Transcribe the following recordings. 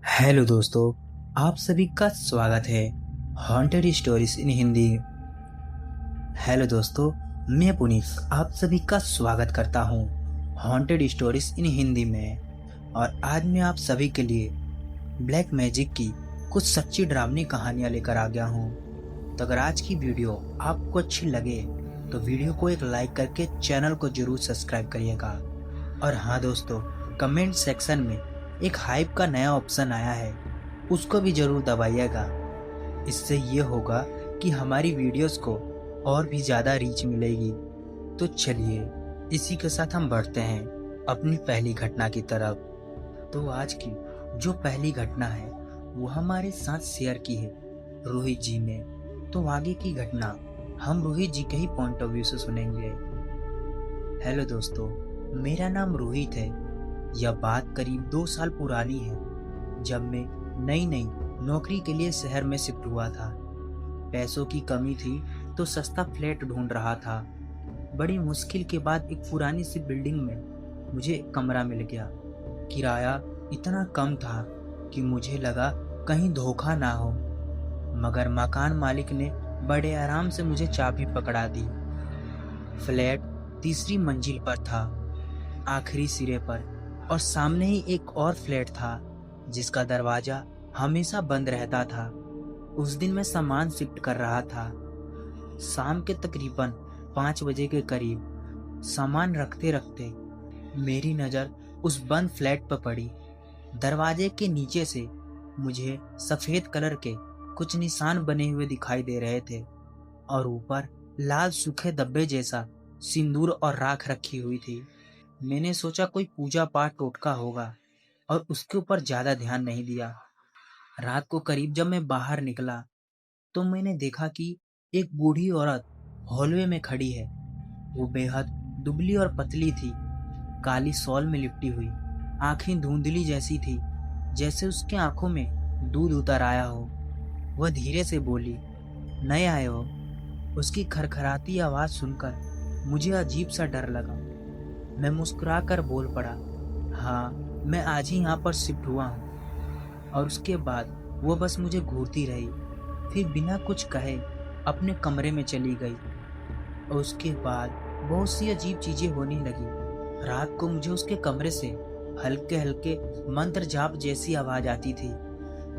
Hello दोस्तों, आप सभी का स्वागत है haunted stories in Hindi. Hello दोस्तों, मैं पुनीत आप सभी का स्वागत करता हूँ हॉन्टेड स्टोरीज इन हिंदी में। और आज मैं आप सभी के लिए ब्लैक मैजिक की कुछ सच्ची डरावनी कहानियाँ लेकर आ गया हूँ। तो अगर आज की वीडियो आपको अच्छी लगे तो वीडियो को एक लाइक करके चैनल को जरूर सब्सक्राइब करिएगा। और हाँ दोस्तों, कमेंट सेक्शन में एक हाइप का नया ऑप्शन आया है, उसको भी जरूर दबाइएगा। इससे ये होगा कि हमारी वीडियोस को और भी ज़्यादा रीच मिलेगी। तो चलिए इसी के साथ हम बढ़ते हैं अपनी पहली घटना की तरफ। तो आज की जो पहली घटना है वो हमारे साथ शेयर की है रोहित जी ने। तो आगे की घटना हम रोहित जी के ही पॉइंट ऑफ व्यू से सुनेंगे। हेलो दोस्तों, मेरा नाम रोहित है। यह बात करीब 2 साल पुरानी है, जब मैं नई नई नौकरी के लिए शहर में शिफ्ट हुआ था। पैसों की कमी थी तो सस्ता फ्लैट ढूंढ रहा था। बड़ी मुश्किल के बाद एक पुरानी सी बिल्डिंग में मुझे एक कमरा मिल गया। किराया इतना कम था कि मुझे लगा कहीं धोखा ना हो, मगर मकान मालिक ने बड़े आराम से मुझे चाबी पकड़ा दी। फ्लैट तीसरी मंजिल पर था, आखिरी सिरे पर, और सामने ही एक और फ्लैट था जिसका दरवाजा हमेशा बंद रहता था। उस दिन मैं सामान शिफ्ट कर रहा था। शाम के तकरीबन 5 बजे के करीब सामान रखते रखते मेरी नज़र उस बंद फ्लैट पर पड़ी। दरवाजे के नीचे से मुझे सफ़ेद कलर के कुछ निशान बने हुए दिखाई दे रहे थे, और ऊपर लाल सूखे धब्बे जैसा सिंदूर और राख रखी हुई थी। मैंने सोचा कोई पूजा पाठ टोटका होगा और उसके ऊपर ज़्यादा ध्यान नहीं दिया। रात को करीब जब मैं बाहर निकला तो मैंने देखा कि एक बूढ़ी औरत हॉलवे में खड़ी है। वो बेहद दुबली और पतली थी, काली शॉल में लिपटी हुई, आंखें धुंधली जैसी थी, जैसे उसके आंखों में दूध उतर आया हो। वह धीरे से बोली, नए आए हो? उसकी खरखराती आवाज़ सुनकर मुझे अजीब सा डर लगा। मैं मुस्कुराकर बोल पड़ा, हाँ, मैं आज ही यहाँ पर शिफ्ट हुआ हूँ। और उसके बाद वो बस मुझे घूरती रही, फिर बिना कुछ कहे अपने कमरे में चली गई। और उसके बाद बहुत सी अजीब चीजें होने लगी। रात को मुझे उसके कमरे से हल्के हल्के मंत्र जाप जैसी आवाज आती थी।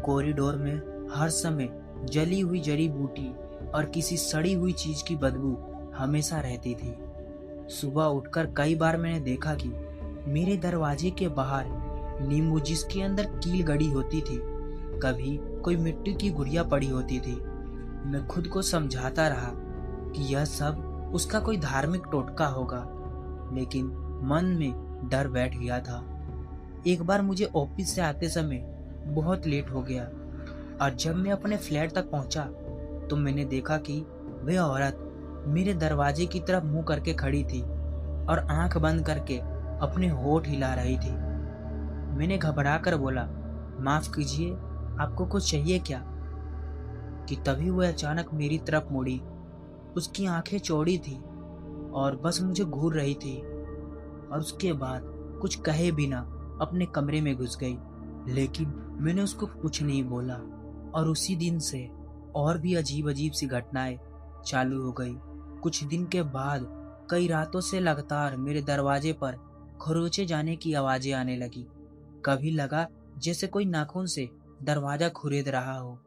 कॉरिडोर में हर समय जली हुई जड़ी बूटी और किसी सड़ी हुई चीज की बदबू हमेशा रहती थी। सुबह उठकर कई बार मैंने देखा कि मेरे दरवाजे के बाहर नींबू जिसके अंदर कील गड़ी होती थी, कभी कोई मिट्टी की गुड़िया पड़ी होती थी। मैं खुद को समझाता रहा कि यह सब उसका कोई धार्मिक टोटका होगा, लेकिन मन में डर बैठ गया था। एक बार मुझे ऑफिस से आते समय बहुत लेट हो गया, और जब मैं अपने फ्लैट तक पहुंचा तो मैंने देखा कि वह औरत मेरे दरवाजे की तरफ मुंह करके खड़ी थी और आंख बंद करके अपने होठ हिला रही थी। मैंने घबरा कर बोला, माफ कीजिए, आपको कुछ चाहिए क्या? कि तभी वह अचानक मेरी तरफ मुड़ी। उसकी आंखें चौड़ी थी और बस मुझे घूर रही थी, और उसके बाद कुछ कहे बिना अपने कमरे में घुस गई। लेकिन मैंने उसको कुछ नहीं बोला, और उसी दिन से और भी अजीब अजीब सी घटनाएं चालू हो गई। कुछ दिन के बाद कई रातों से लगातार मेरे दरवाजे पर खरोचे जाने की आवाजें आने लगी। कभी लगा जैसे कोई नाखून से दरवाजा खुरेद रहा हो।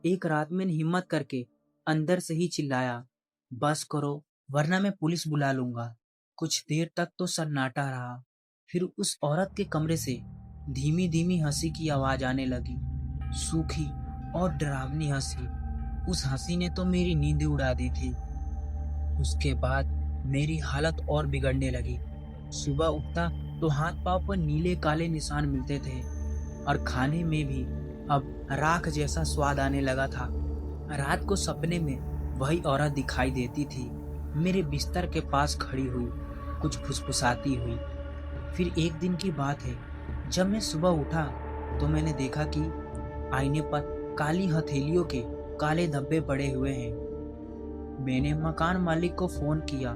एक रात मैंने हिम्मत करके अंदर से ही चिल्लाया, बस करो वरना मैं पुलिस बुला लूंगा। कुछ देर तक तो सन्नाटा रहा, फिर उस औरत के कमरे से धीमी धीमी हंसी की आवाज आने लगी, सूखी और डरावनी हंसी। उस हंसी ने तो मेरी नींद उड़ा दी थी। उसके बाद मेरी हालत और बिगड़ने लगी। सुबह उठता तो हाथ पांव पर नीले काले निशान मिलते थे, और खाने में भी अब राख जैसा स्वाद आने लगा था। रात को सपने में वही औरत दिखाई देती थी, मेरे बिस्तर के पास खड़ी हुई, कुछ फुसफुसाती हुई। फिर एक दिन की बात है, जब मैं सुबह उठा तो मैंने देखा कि आईने पर काली हथेलियों के काले धब्बे पड़े हुए हैं। मैंने मकान मालिक को फोन किया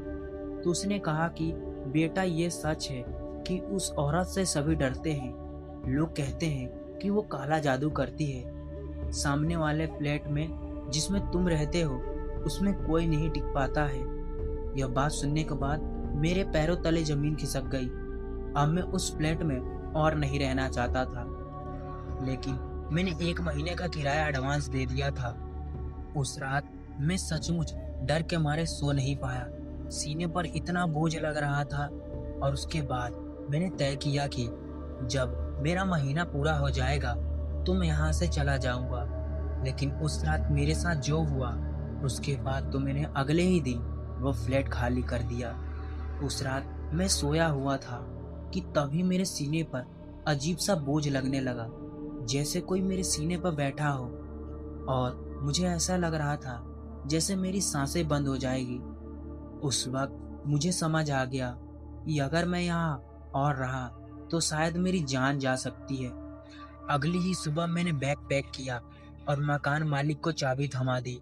तो उसने कहा कि बेटा, ये सच है कि उस औरत से सभी डरते हैं। लोग कहते हैं कि वो काला जादू करती है। सामने वाले फ्लैट में जिसमें तुम रहते हो उसमें कोई नहीं टिक पाता है। यह बात सुनने के बाद मेरे पैरों तले जमीन खिसक गई। अब मैं उस फ्लैट में और नहीं रहना चाहता था, लेकिन मैंने 1 महीने का किराया एडवांस दे दिया था। उस रात मैं सचमुच डर के मारे सो नहीं पाया। सीने पर इतना बोझ लग रहा था। और उसके बाद मैंने तय किया कि जब मेरा महीना पूरा हो जाएगा तो मैं यहाँ से चला जाऊंगा। लेकिन उस रात मेरे साथ जो हुआ, उसके बाद तो मैंने अगले ही दिन वो फ्लैट खाली कर दिया। उस रात मैं सोया हुआ था कि तभी मेरे सीने पर अजीब सा बोझ लगने लगा, जैसे कोई मेरे सीने पर बैठा हो। और मुझे ऐसा लग रहा था जैसे मेरी सांसें बंद हो जाएगी। उस वक्त मुझे समझ आ गया कि अगर मैं यहाँ और रहा तो शायद मेरी जान जा सकती है। अगली ही सुबह मैंने बैग पैक किया और मकान मालिक को चाबी थमा दी।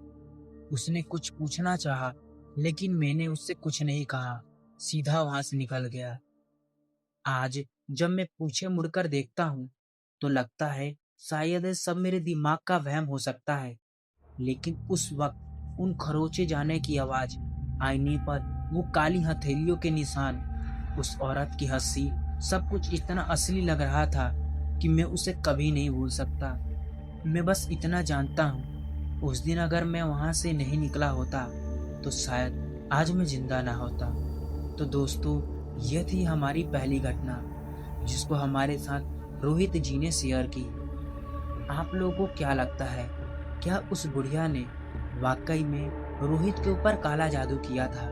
उसने कुछ पूछना चाहा, लेकिन मैंने उससे कुछ नहीं कहा, सीधा वहां से निकल गया। आज जब मैं पीछे मुड़कर देखता हूँ तो लगता है शायद ये सब मेरे दिमाग का वहम हो सकता है। लेकिन उस वक्त उन खरोचे जाने की आवाज, आईने पर वो काली हथेलियों के निशान, उस औरत की हंसी, सब कुछ इतना असली लग रहा था कि मैं उसे कभी नहीं भूल सकता। मैं बस इतना जानता हूँ, उस दिन अगर मैं वहां से नहीं निकला होता तो शायद आज मैं जिंदा ना होता। तो दोस्तों, यह थी हमारी पहली घटना जिसको हमारे साथ रोहित जी ने शेयर की। आप लोगों को क्या लगता है, क्या उस बुढ़िया ने वाकई में रोहित के ऊपर काला जादू किया था,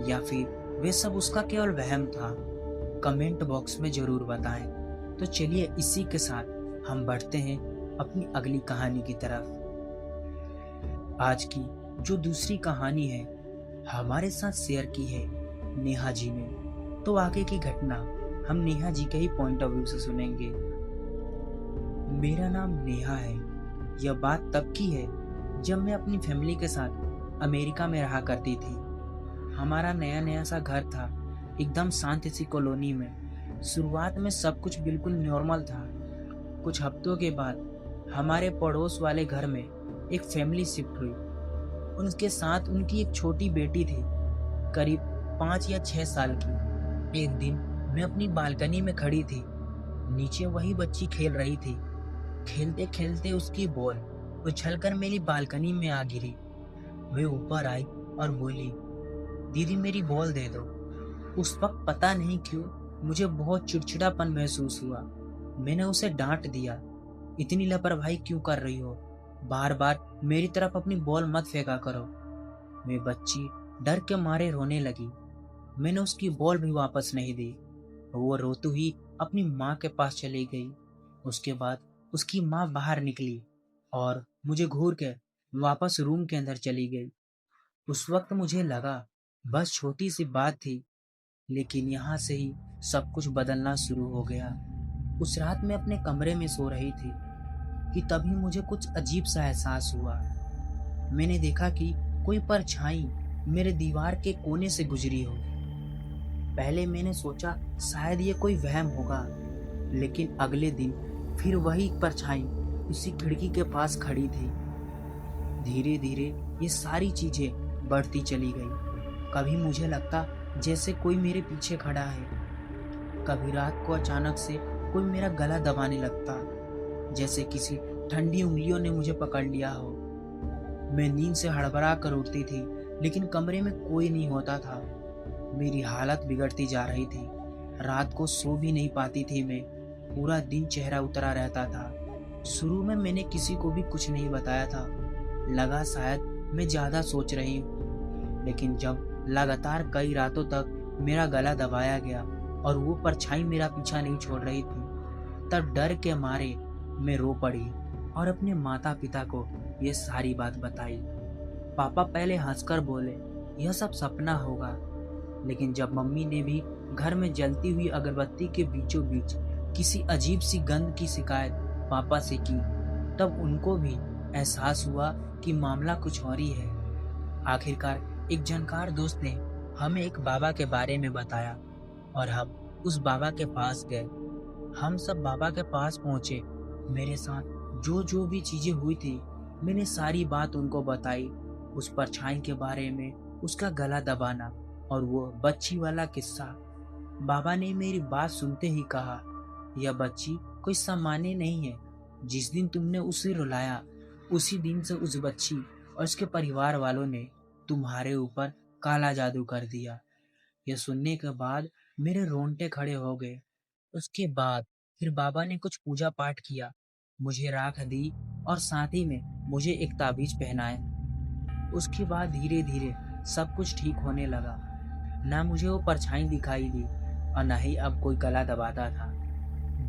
या फिर वे सब उसका केवल वहम था? कमेंट बॉक्स में जरूर बताएं। तो चलिए इसी के साथ हम बढ़ते हैं अपनी अगली कहानी की तरफ। आज की जो दूसरी कहानी है हमारे साथ शेयर की है नेहा जी ने। तो आगे की घटना हम नेहा जी के ही पॉइंट ऑफ व्यू से सुनेंगे। मेरा नाम नेहा है। यह बात तब की है जब मैं अपनी फैमिली के साथ अमेरिका में रहा करती थी। हमारा नया नया सा घर था, एकदम शांत सी कॉलोनी में। शुरुआत में सब कुछ बिल्कुल नॉर्मल था। कुछ हफ्तों के बाद हमारे पड़ोस वाले घर में एक फैमिली शिफ्ट हुई। उनके साथ उनकी एक छोटी बेटी थी, करीब 5 या 6 साल की। एक दिन मैं अपनी बालकनी में खड़ी थी, नीचे वही बच्ची खेल रही थी। खेलते खेलते उसकी बॉल उछलकर मेरी बालकनी में आ गिरी। वे ऊपर आई और बोली, दीदी मेरी बॉल दे दो। उस वक्त पता नहीं क्यों मुझे बहुत चिड़चिड़ापन महसूस हुआ। मैंने उसे डांट दिया, इतनी लापरवाही क्यों कर रही हो, बार बार मेरी तरफ अपनी बॉल मत फेंका करो। वे बच्ची डर के मारे रोने लगी। मैंने उसकी बॉल भी वापस नहीं दी। वो रोती हुई अपनी माँ के पास चली गई। उसके बाद उसकी माँ बाहर निकली और मुझे घूर के वापस रूम के अंदर चली गई। उस वक्त मुझे लगा बस छोटी सी बात थी, लेकिन यहाँ से ही सब कुछ बदलना शुरू हो गया। उस रात मैं अपने कमरे में सो रही थी कि तभी मुझे कुछ अजीब सा एहसास हुआ। मैंने देखा कि कोई परछाई मेरे दीवार के कोने से गुजरी हो। पहले मैंने सोचा शायद ये कोई वहम होगा, लेकिन अगले दिन फिर वही परछाई उसी खिड़की के पास खड़ी थी। धीरे धीरे ये सारी चीजें बढ़ती चली गई। कभी मुझे लगता जैसे कोई मेरे पीछे खड़ा है, कभी रात को अचानक से कोई मेरा गला दबाने लगता, जैसे किसी ठंडी उंगलियों ने मुझे पकड़ लिया हो। मैं नींद से हड़बड़ा कर उठती थी, लेकिन कमरे में कोई नहीं होता था। मेरी हालत बिगड़ती जा रही थी। रात को सो भी नहीं पाती थी मैं। पूरा दिन चेहरा उतरा रहता था। शुरू में मैंने किसी को भी कुछ नहीं बताया था, लगा शायद मैं ज्यादा सोच रही हूँ। लेकिन जब लगातार कई रातों तक मेरा गला दबाया गया और वो परछाई मेरा पीछा नहीं छोड़ रही थी, तब डर के मारे मैं रो पड़ी और अपने माता पिता को ये सारी बात बताई। पापा पहले हंसकर बोले यह सब सपना होगा, लेकिन जब मम्मी ने भी घर में जलती हुई अगरबत्ती के बीचों बीच किसी अजीब सी गंध की शिकायत पापा से की, तब उनको भी एहसास हुआ कि मामला कुछ और ही है। आखिरकार एक जानकार दोस्त ने हमें एक बाबा के बारे में बताया और हम उस बाबा के पास गए। हम सब बाबा के पास पहुंचे मेरे साथ जो जो भी चीजें हुई थी मैंने सारी बात उनको बताई। उस परछाई के बारे में, उसका गला दबाना और वो बच्ची वाला किस्सा। बाबा ने मेरी बात सुनते ही कहा, यह बच्ची कोई सामान्य नहीं है। जिस दिन तुमने उसे रुलाया उसी दिन से उस बच्ची और उसके परिवार वालों ने तुम्हारे ऊपर काला जादू कर दिया। यह सुनने के बाद मेरे रोंगटे खड़े हो गए। उसके बाद फिर बाबा ने कुछ पूजा पाठ किया, मुझे राख दी और साथ ही में मुझे एक ताबीज पहनाया। उसके बाद धीरे धीरे सब कुछ ठीक होने लगा। ना मुझे वो परछाई दिखाई दी और ना ही अब कोई गला दबाता था।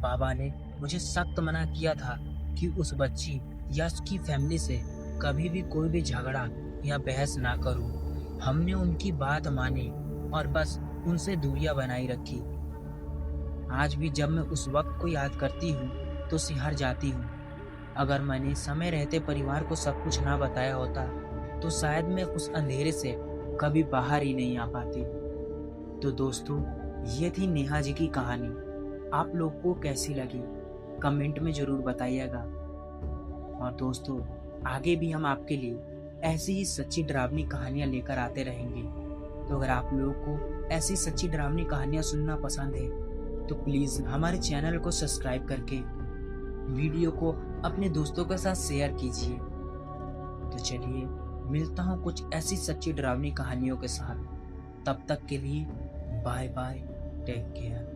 बाबा ने मुझे सख्त मना किया था कि उस बच्ची या उसकी फैमिली से कभी भी कोई भी झगड़ा या बहस ना करूं। हमने उनकी बात मानी और बस उनसे दूरियां बनाई रखी। आज भी जब मैं उस वक्त को याद करती हूँ तो सिहर जाती हूँ। अगर मैंने समय रहते परिवार को सब कुछ ना बताया होता तो शायद मैं उस अंधेरे से कभी बाहर ही नहीं आ पाती। तो दोस्तों, ये थी नेहा जी की कहानी। आप लोग को कैसी लगी कमेंट में ज़रूर बताइएगा। और दोस्तों, आगे भी हम आपके लिए ऐसी ही सच्ची डरावनी कहानियाँ लेकर आते रहेंगे। तो अगर आप लोगों को ऐसी सच्ची डरावनी कहानियाँ सुनना पसंद है तो प्लीज़ हमारे चैनल को सब्सक्राइब करके वीडियो को अपने दोस्तों के साथ शेयर कीजिए। तो चलिए, मिलता हूँ कुछ ऐसी सच्ची डरावनी कहानियों के साथ। तब तक के लिए बाय बाय, टेक केयर।